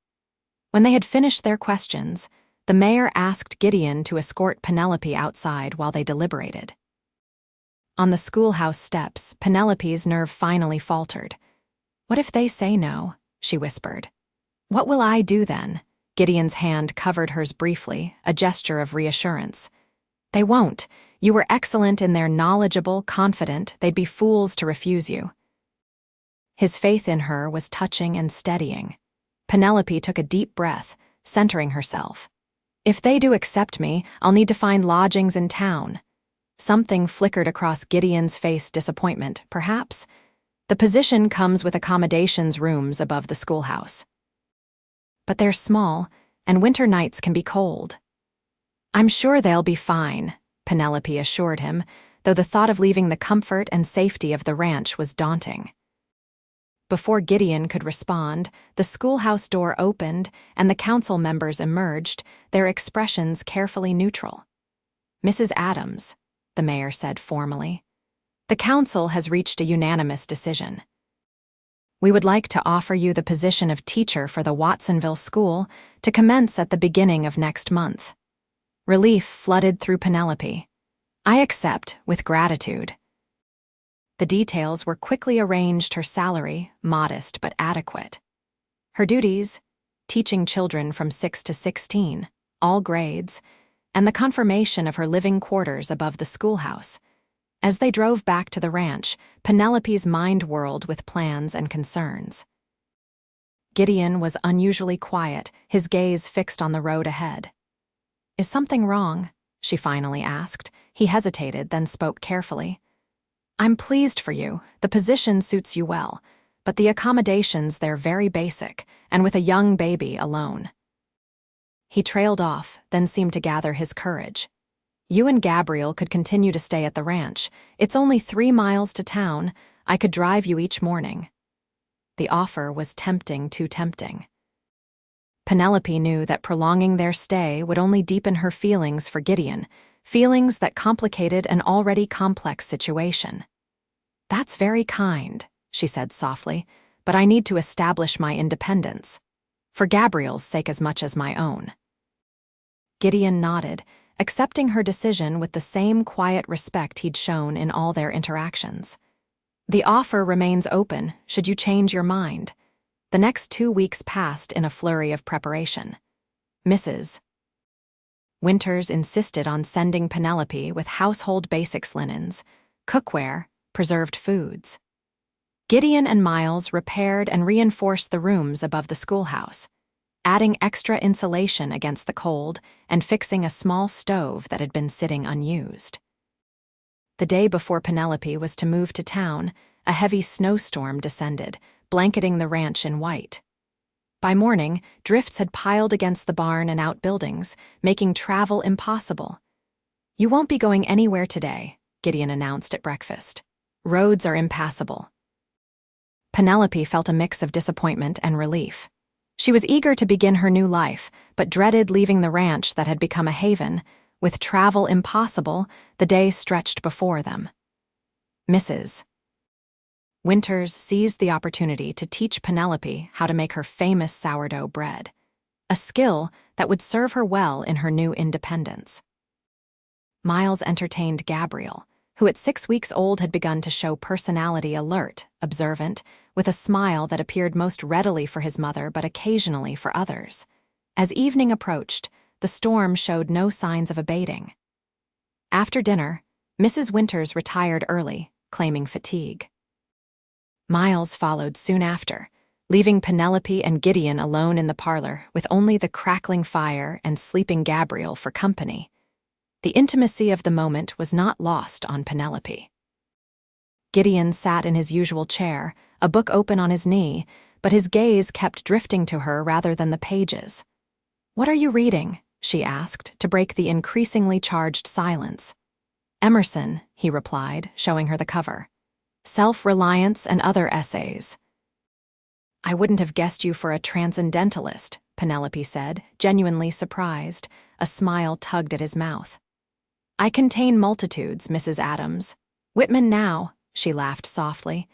When they had finished their questions, the mayor asked Gideon to escort Penelope outside while they deliberated. On the schoolhouse steps, Penelope's nerve finally faltered. "What if they say no?" she whispered. "What will I do then?" Gideon's hand covered hers briefly, a gesture of reassurance. "They won't. You were excellent and they're knowledgeable, confident. They'd be fools to refuse you." His faith in her was touching and steadying. Penelope took a deep breath, centering herself. "If they do accept me, I'll need to find lodgings in town." Something flickered across Gideon's face, disappointment, perhaps. "The position comes with accommodations rooms above the schoolhouse." "But they're small, and winter nights can be cold." "I'm sure they'll be fine," Penelope assured him, though the thought of leaving the comfort and safety of the ranch was daunting. Before Gideon could respond, the schoolhouse door opened and the council members emerged, their expressions carefully neutral. "Mrs. Adams," the mayor said formally, "the council has reached a unanimous decision. We would like to offer you the position of teacher for the Watsonville school to commence at the beginning of next month." Relief flooded through Penelope. "I accept, with gratitude." The details were quickly arranged, her salary, modest but adequate. Her duties, teaching children from 6 to 16, all grades, and the confirmation of her living quarters above the schoolhouse. As they drove back to the ranch, Penelope's mind whirled with plans and concerns. Gideon was unusually quiet, his gaze fixed on the road ahead. "Is something wrong?" she finally asked. He hesitated, then spoke carefully. "I'm pleased for you. The position suits you well, but the accommodations, they're very basic, and with a young baby alone." He trailed off, then seemed to gather his courage. You and Gabriel could continue to stay at the ranch. It's only 3 miles to town. I could drive you each morning. The offer was tempting, too tempting. Penelope knew that prolonging their stay would only deepen her feelings for Gideon, feelings that complicated an already complex situation. "That's very kind," she said softly, "but I need to establish my independence, for Gabriel's sake as much as my own." Gideon nodded, accepting her decision with the same quiet respect he'd shown in all their interactions. "The offer remains open, should you change your mind." The next 2 weeks passed in a flurry of preparation. Mrs. Winters insisted on sending Penelope with household basics linens, cookware, preserved foods. Gideon and Miles repaired and reinforced the rooms above the schoolhouse, adding extra insulation against the cold and fixing a small stove that had been sitting unused. The day before Penelope was to move to town, a heavy snowstorm descended, blanketing the ranch in white. By morning, drifts had piled against the barn and outbuildings, making travel impossible. "You won't be going anywhere today," Gideon announced at breakfast. "Roads are impassable." Penelope felt a mix of disappointment and relief. She was eager to begin her new life, but dreaded leaving the ranch that had become a haven. With travel impossible, the day stretched before them. Mrs. Winters seized the opportunity to teach Penelope how to make her famous sourdough bread, a skill that would serve her well in her new independence. Miles entertained Gabriel, who at 6 weeks old had begun to show personality alert, observant, with a smile that appeared most readily for his mother but occasionally for others. As evening approached, the storm showed no signs of abating. After dinner, Mrs. Winters retired early, claiming fatigue. Miles followed soon after, leaving Penelope and Gideon alone in the parlor with only the crackling fire and sleeping Gabriel for company. The intimacy of the moment was not lost on Penelope. Gideon sat in his usual chair, a book open on his knee, but his gaze kept drifting to her rather than the pages. "What are you reading?" she asked, to break the increasingly charged silence. "Emerson," he replied, showing her the cover. "Self-Reliance and Other Essays." "I wouldn't have guessed you for a transcendentalist," Penelope said, genuinely surprised. A smile tugged at his mouth. "I contain multitudes, Mrs. Adams. Whitman now," she laughed softly.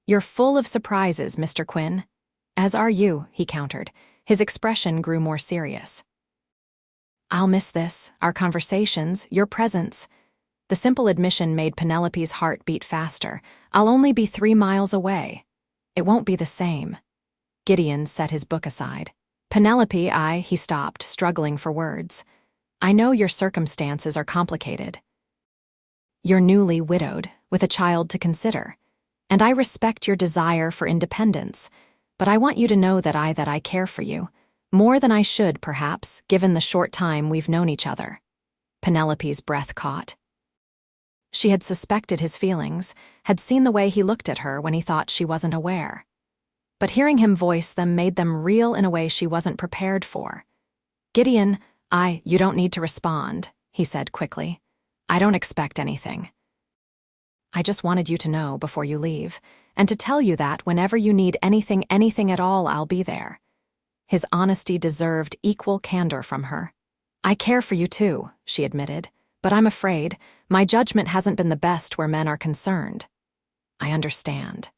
"You're full of surprises, Mr. Quinn." "As are you," he countered. His expression grew more serious. "I'll miss this, our conversations, your presence." The simple admission made Penelope's heart beat faster. "I'll only be 3 miles away." "It won't be the same." Gideon set his book aside. "Penelope, he stopped, struggling for words. "I know your circumstances are complicated. You're newly widowed, with a child to consider. And I respect your desire for independence, but I want you to know that I care for you. More than I should, perhaps, given the short time we've known each other." Penelope's breath caught. She had suspected his feelings, had seen the way he looked at her when he thought she wasn't aware. But hearing him voice them made them real in a way she wasn't prepared for. "Gideon, you don't need to respond," he said quickly. "I don't expect anything. I just wanted you to know before you leave, and to tell you that whenever you need anything at all, I'll be there." His honesty deserved equal candor from her. "I care for you too," she admitted, "but I'm afraid my judgment hasn't been the best where men are concerned." "I understand."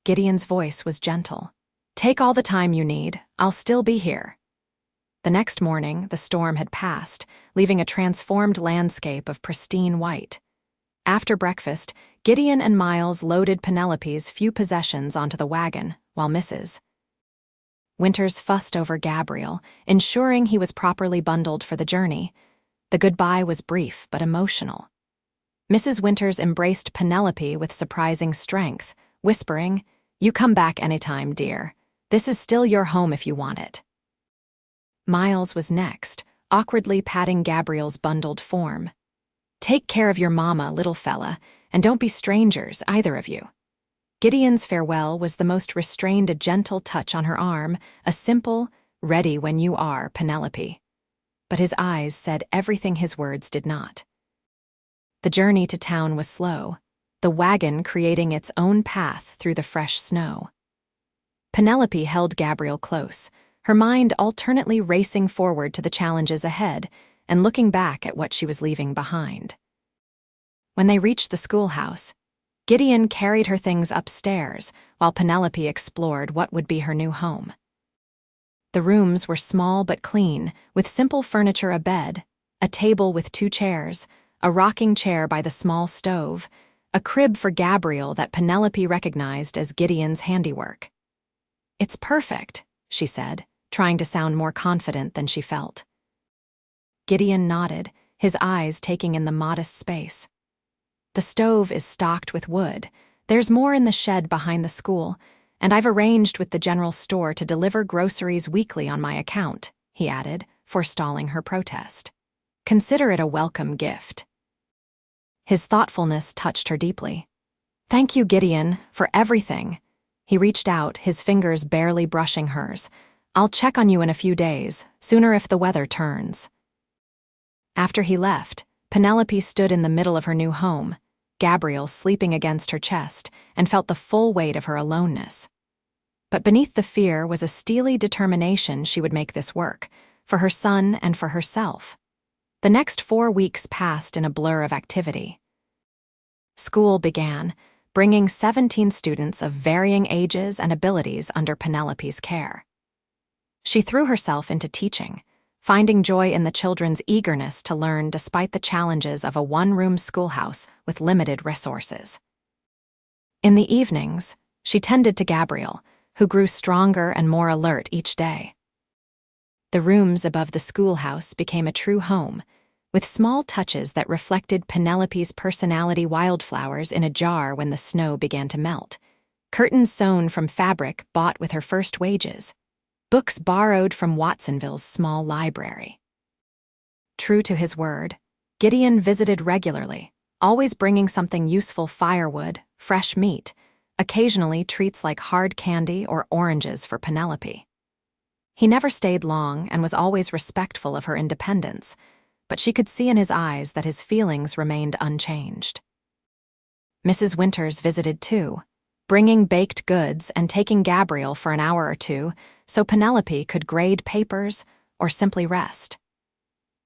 Gideon's voice was gentle. "Take all the time you need. I'll still be here." The next morning, the storm had passed, leaving a transformed landscape of pristine white. After breakfast, Gideon and Miles loaded Penelope's few possessions onto the wagon, while Mrs. Winters fussed over Gabriel, ensuring he was properly bundled for the journey. The goodbye was brief but emotional. Mrs. Winters embraced Penelope with surprising strength, whispering, "You come back anytime, dear. This is still your home if you want it." Miles was next, awkwardly patting Gabriel's bundled form. "Take care of your mama, little fella, and don't be strangers, either of you." Gideon's farewell was the most restrained, a gentle touch on her arm, a simple, "Ready when you are, Penelope." but his eyes said everything his words did not. The journey to town was slow, the wagon creating its own path through the fresh snow. Penelope held Gabriel close, her mind alternately racing forward to the challenges ahead and looking back at what she was leaving behind. When they reached the schoolhouse, Gideon carried her things upstairs while Penelope explored what would be her new home. The rooms were small but clean, with simple furniture: a bed, a table with 2 chairs, a rocking chair by the small stove, a crib for Gabriel that Penelope recognized as Gideon's handiwork. "It's perfect," she said, trying to sound more confident than she felt. Gideon nodded, his eyes taking in the modest space. "The stove is stocked with wood. There's more in the shed behind the school, and I've arranged with the general store to deliver groceries weekly on my account," he added, forestalling her protest. "Consider it a welcome gift." His thoughtfulness touched her deeply. "Thank you, Gideon, for everything." He reached out, his fingers barely brushing hers. "I'll check on you in a few days, sooner if the weather turns." After he left, Penelope stood in the middle of her new home, Gabriel sleeping against her chest, and felt the full weight of her aloneness. But beneath the fear was a steely determination she would make this work, for her son and for herself. The next 4 weeks passed in a blur of activity. School began, bringing 17 students of varying ages and abilities under Penelope's care. She threw herself into teaching, finding joy in the children's eagerness to learn despite the challenges of a one-room schoolhouse with limited resources. In the evenings, she tended to Gabriel, who grew stronger and more alert each day. The rooms above the schoolhouse became a true home, with small touches that reflected Penelope's personality: wildflowers in a jar when the snow began to melt, curtains sewn from fabric bought with her first wages, books borrowed from Watsonville's small library. True to his word, Gideon visited regularly, always bringing something useful: firewood, fresh meat, occasionally treats like hard candy or oranges for Penelope. He never stayed long and was always respectful of her independence, but she could see in his eyes that his feelings remained unchanged. Mrs. Winters visited too, bringing baked goods and taking Gabriel for an hour or two so Penelope could grade papers or simply rest.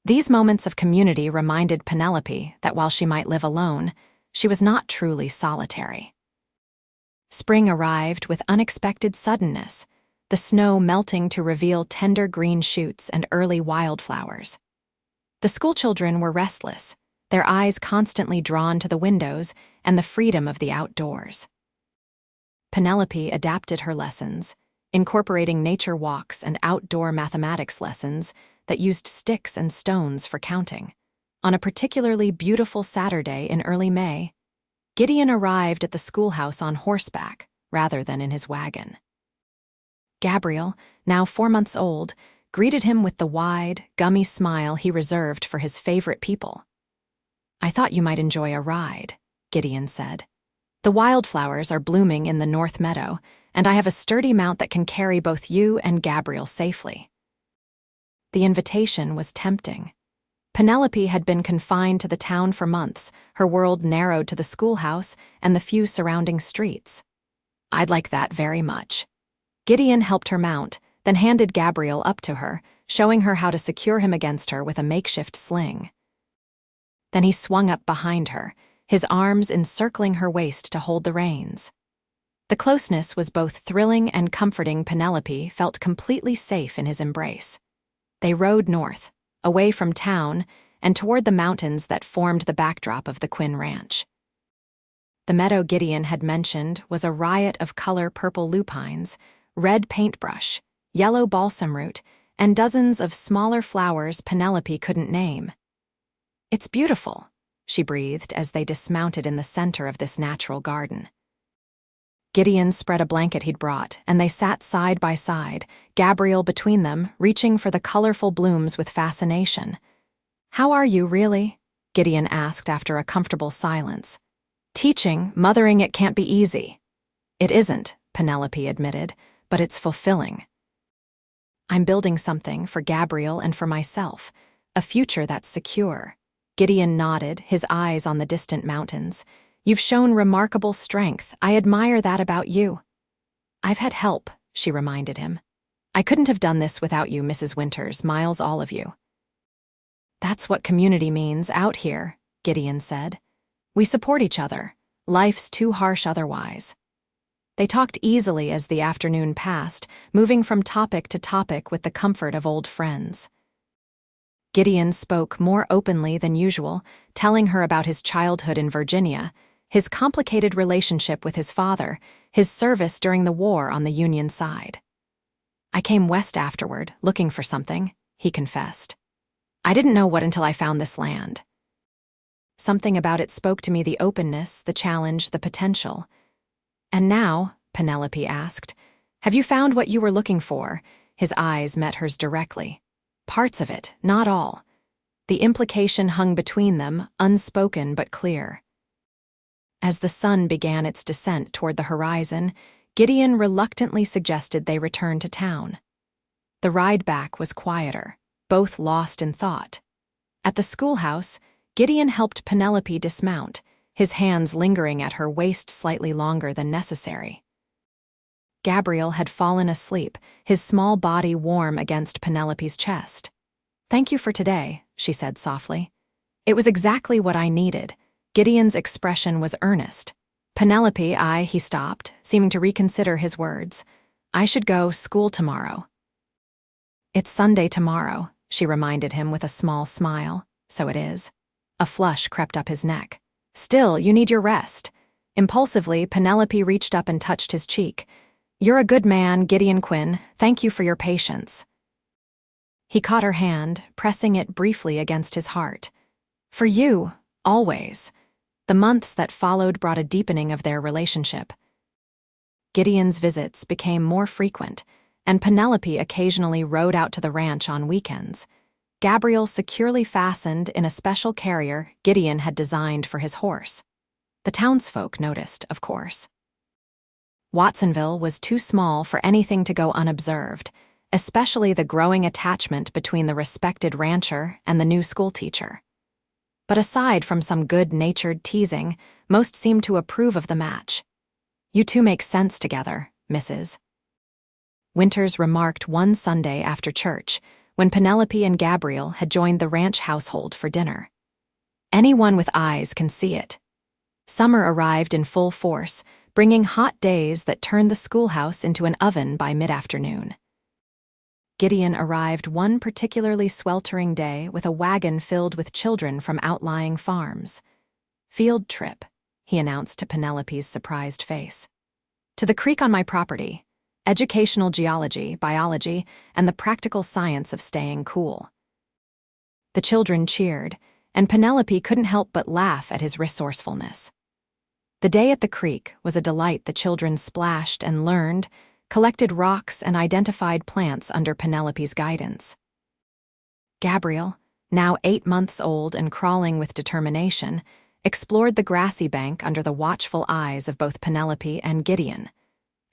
These moments of community reminded Penelope that while she might live alone, she was not truly solitary. Spring arrived with unexpected suddenness, the snow melting to reveal tender green shoots and early wildflowers. The schoolchildren were restless, their eyes constantly drawn to the windows and the freedom of the outdoors. Penelope adapted her lessons, incorporating nature walks and outdoor mathematics lessons that used sticks and stones for counting. On a particularly beautiful Saturday in early May, Gideon arrived at the schoolhouse on horseback rather than in his wagon. Gabriel, now 4 months old, greeted him with the wide, gummy smile he reserved for his favorite people. "I thought you might enjoy a ride," Gideon said. "The wildflowers are blooming in the North Meadow, and I have a sturdy mount that can carry both you and Gabriel safely." The invitation was tempting. Penelope had been confined to the town for months, her world narrowed to the schoolhouse and the few surrounding streets. "I'd like that very much." Gideon helped her mount, then handed Gabriel up to her, showing her how to secure him against her with a makeshift sling. Then he swung up behind her, his arms encircling her waist to hold the reins. The closeness was both thrilling and comforting. Penelope felt completely safe in his embrace. They rode north, away from town, and toward the mountains that formed the backdrop of the Quinn ranch. The meadow Gideon had mentioned was a riot of color: purple lupines, red paintbrush, yellow balsam root, and dozens of smaller flowers Penelope couldn't name. "It's beautiful," she breathed as they dismounted in the center of this natural garden. Gideon spread a blanket he'd brought, and they sat side by side, Gabriel between them, reaching for the colorful blooms with fascination. "How are you, really?" Gideon asked after a comfortable silence. "Teaching, mothering, it can't be easy." "It isn't," Penelope admitted, "but it's fulfilling. I'm building something for Gabriel and for myself, a future that's secure. Gideon nodded, his eyes on the distant mountains. You've shown remarkable strength. I admire that about you. I've had help, she reminded him. I couldn't have done this without you, Mrs. Winters, Miles, all of you. That's what community means out here, Gideon said. We support each other. Life's too harsh otherwise. They talked easily as the afternoon passed, moving from topic to topic with the comfort of old friends. Gideon spoke more openly than usual, telling her about his childhood in Virginia, his complicated relationship with his father, his service during the war on the Union side. I came west afterward, looking for something, he confessed. I didn't know what until I found this land. Something about it spoke to me, the openness, the challenge, the potential. And now, Penelope asked, have you found what you were looking for? His eyes met hers directly. Parts of it, not all. The implication hung between them, unspoken but clear. As the sun began its descent toward the horizon, Gideon reluctantly suggested they return to town. The ride back was quieter, both lost in thought. At the schoolhouse, Gideon helped Penelope dismount, his hands lingering at her waist slightly longer than necessary. Gabriel had fallen asleep, his small body warm against Penelope's chest. Thank you for today, she said softly. It was exactly what I needed. Gideon's expression was earnest. Penelope, he stopped, seeming to reconsider his words. I should go school tomorrow. It's Sunday tomorrow, she reminded him with a small smile. So it is. A flush crept up his neck. Still, you need your rest. Impulsively, Penelope reached up and touched his cheek. You're a good man, Gideon Quinn. Thank you for your patience. He caught her hand, pressing it briefly against his heart. For you, always. The months that followed brought a deepening of their relationship. Gideon's visits became more frequent, and Penelope occasionally rode out to the ranch on weekends. Gabriel securely fastened in a special carrier Gideon had designed for his horse. The townsfolk noticed, of course. Watsonville was too small for anything to go unobserved, especially the growing attachment between the respected rancher and the new schoolteacher. But aside from some good-natured teasing, most seemed to approve of the match. You two make sense together, Mrs. Winters remarked one Sunday after church, when Penelope and Gabriel had joined the ranch household for dinner. Anyone with eyes can see it. Summer arrived in full force, bringing hot days that turned the schoolhouse into an oven by mid-afternoon. Gideon arrived one particularly sweltering day with a wagon filled with children from outlying farms. Field trip, he announced to Penelope's surprised face. To the creek on my property. Educational geology, biology, and the practical science of staying cool. The children cheered, and Penelope couldn't help but laugh at his resourcefulness. The day at the creek was a delight. The children splashed and learned, collected rocks and identified plants under Penelope's guidance. Gabriel, now 8 months old and crawling with determination, explored the grassy bank under the watchful eyes of both Penelope and Gideon.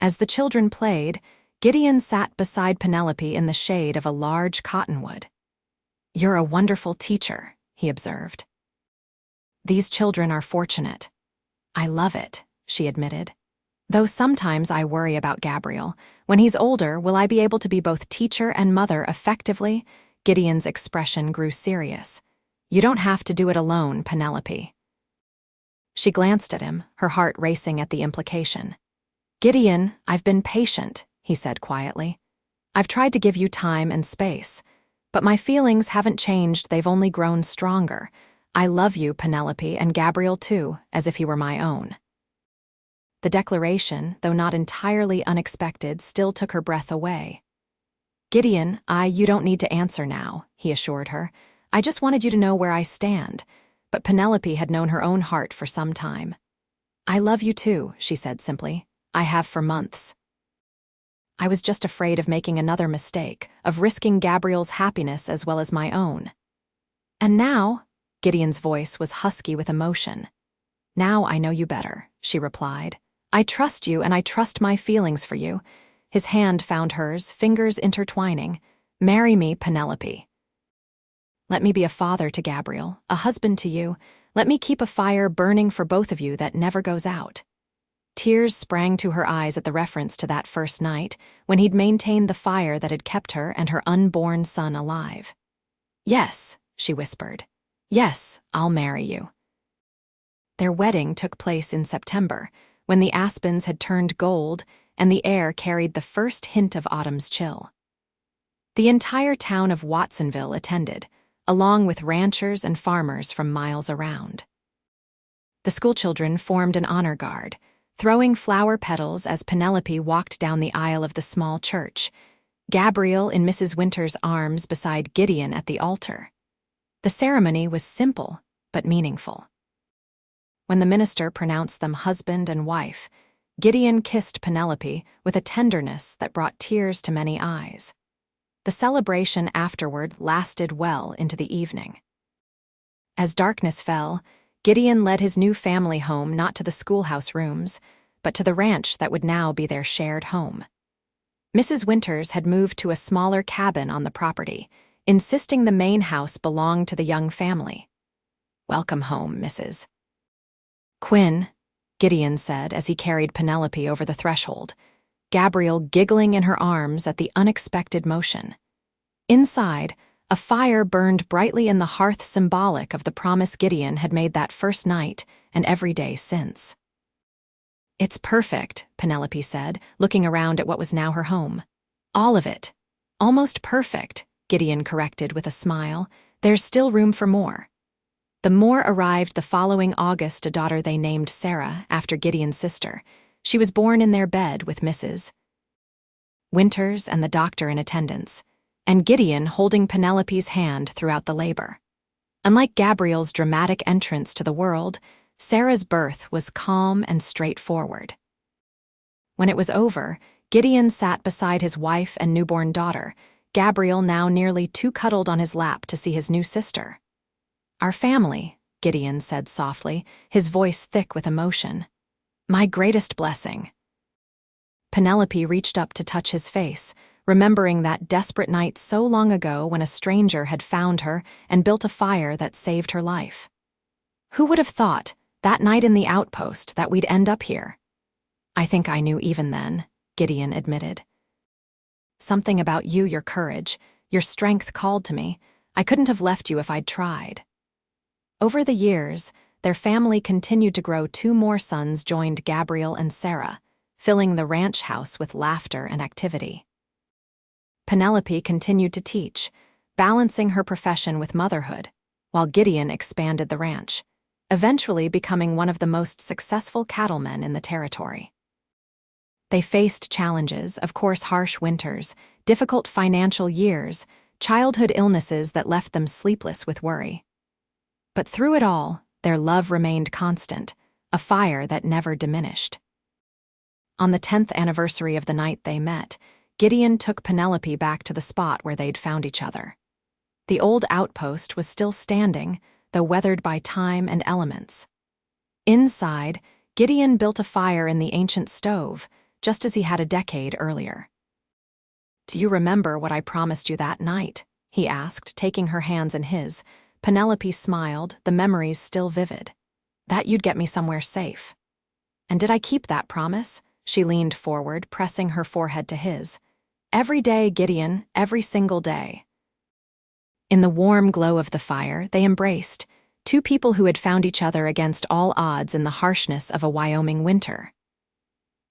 As the children played, Gideon sat beside Penelope in the shade of a large cottonwood. You're a wonderful teacher, he observed. These children are fortunate. I love it, she admitted. Though sometimes I worry about Gabriel. When he's older, will I be able to be both teacher and mother effectively? Gideon's expression grew serious. You don't have to do it alone, Penelope. She glanced at him, her heart racing at the implication. Gideon, I've been patient, he said quietly. I've tried to give you time and space, but my feelings haven't changed, they've only grown stronger. I love you, Penelope, and Gabriel too, as if he were my own. The declaration, though not entirely unexpected, still took her breath away. Gideon, you don't need to answer now, he assured her. I just wanted you to know where I stand. But Penelope had known her own heart for some time. I love you too, she said simply. I have for months. I was just afraid of making another mistake, of risking Gabriel's happiness as well as my own. And now, Gideon's voice was husky with emotion. Now I know you better, she replied. I trust you and I trust my feelings for you. His hand found hers, fingers intertwining. Marry me, Penelope. Let me be a father to Gabriel, a husband to you. Let me keep a fire burning for both of you that never goes out." Tears sprang to her eyes at the reference to that first night, when he'd maintained the fire that had kept her and her unborn son alive. "Yes," she whispered. "Yes, I'll marry you." Their wedding took place in September, when the aspens had turned gold and the air carried the first hint of autumn's chill. The entire town of Watsonville attended, along with ranchers and farmers from miles around. The schoolchildren formed an honor guard, throwing flower petals as Penelope walked down the aisle of the small church, Gabriel in Mrs. Winter's arms beside Gideon at the altar. The ceremony was simple but meaningful. When the minister pronounced them husband and wife, Gideon kissed Penelope with a tenderness that brought tears to many eyes. The celebration afterward lasted well into the evening. As darkness fell, Gideon led his new family home not to the schoolhouse rooms, but to the ranch that would now be their shared home. Mrs. Winters had moved to a smaller cabin on the property, insisting the main house belonged to the young family. "Welcome home, Mrs. Quinn," Gideon said as he carried Penelope over the threshold, Gabriel giggling in her arms at the unexpected motion. Inside, a fire burned brightly in the hearth, symbolic of the promise Gideon had made that first night and every day since. "It's perfect," Penelope said, looking around at what was now her home. "All of it. Almost perfect," Gideon corrected with a smile. "There's still room for more." The more arrived the following August, a daughter they named Sarah, after Gideon's sister. She was born in their bed with Mrs. Winters and the doctor in attendance, and Gideon holding Penelope's hand throughout the labor. Unlike Gabriel's dramatic entrance to the world, Sarah's birth was calm and straightforward. When it was over, Gideon sat beside his wife and newborn daughter, Gabriel now nearly too cuddled on his lap to see his new sister. "Our family," Gideon said softly, his voice thick with emotion. "My greatest blessing." Penelope reached up to touch his face, remembering that desperate night so long ago when a stranger had found her and built a fire that saved her life. "Who would have thought, that night in the outpost, that we'd end up here?" "I think I knew even then," Gideon admitted. "Something about you, your courage, your strength called to me. I couldn't have left you if I'd tried." Over the years, their family continued to grow. 2 more sons joined Gabriel and Sarah, filling the ranch house with laughter and activity. Penelope continued to teach, balancing her profession with motherhood, while Gideon expanded the ranch, eventually becoming one of the most successful cattlemen in the territory. They faced challenges, of course, harsh winters, difficult financial years, childhood illnesses that left them sleepless with worry. But through it all, their love remained constant, a fire that never diminished. On the 10th anniversary of the night they met, Gideon took Penelope back to the spot where they'd found each other. The old outpost was still standing, though weathered by time and elements. Inside, Gideon built a fire in the ancient stove, just as he had a decade earlier. "Do you remember what I promised you that night?" he asked, taking her hands in his. Penelope smiled, the memories still vivid. "That you'd get me somewhere safe." "And did I keep that promise?" She leaned forward, pressing her forehead to his. "Every day, Gideon, every single day." In the warm glow of the fire, they embraced, 2 people who had found each other against all odds in the harshness of a Wyoming winter.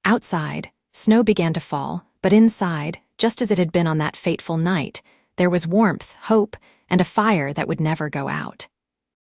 Outside, snow began to fall, but inside, just as it had been on that fateful night, there was warmth, hope, and a fire that would never go out.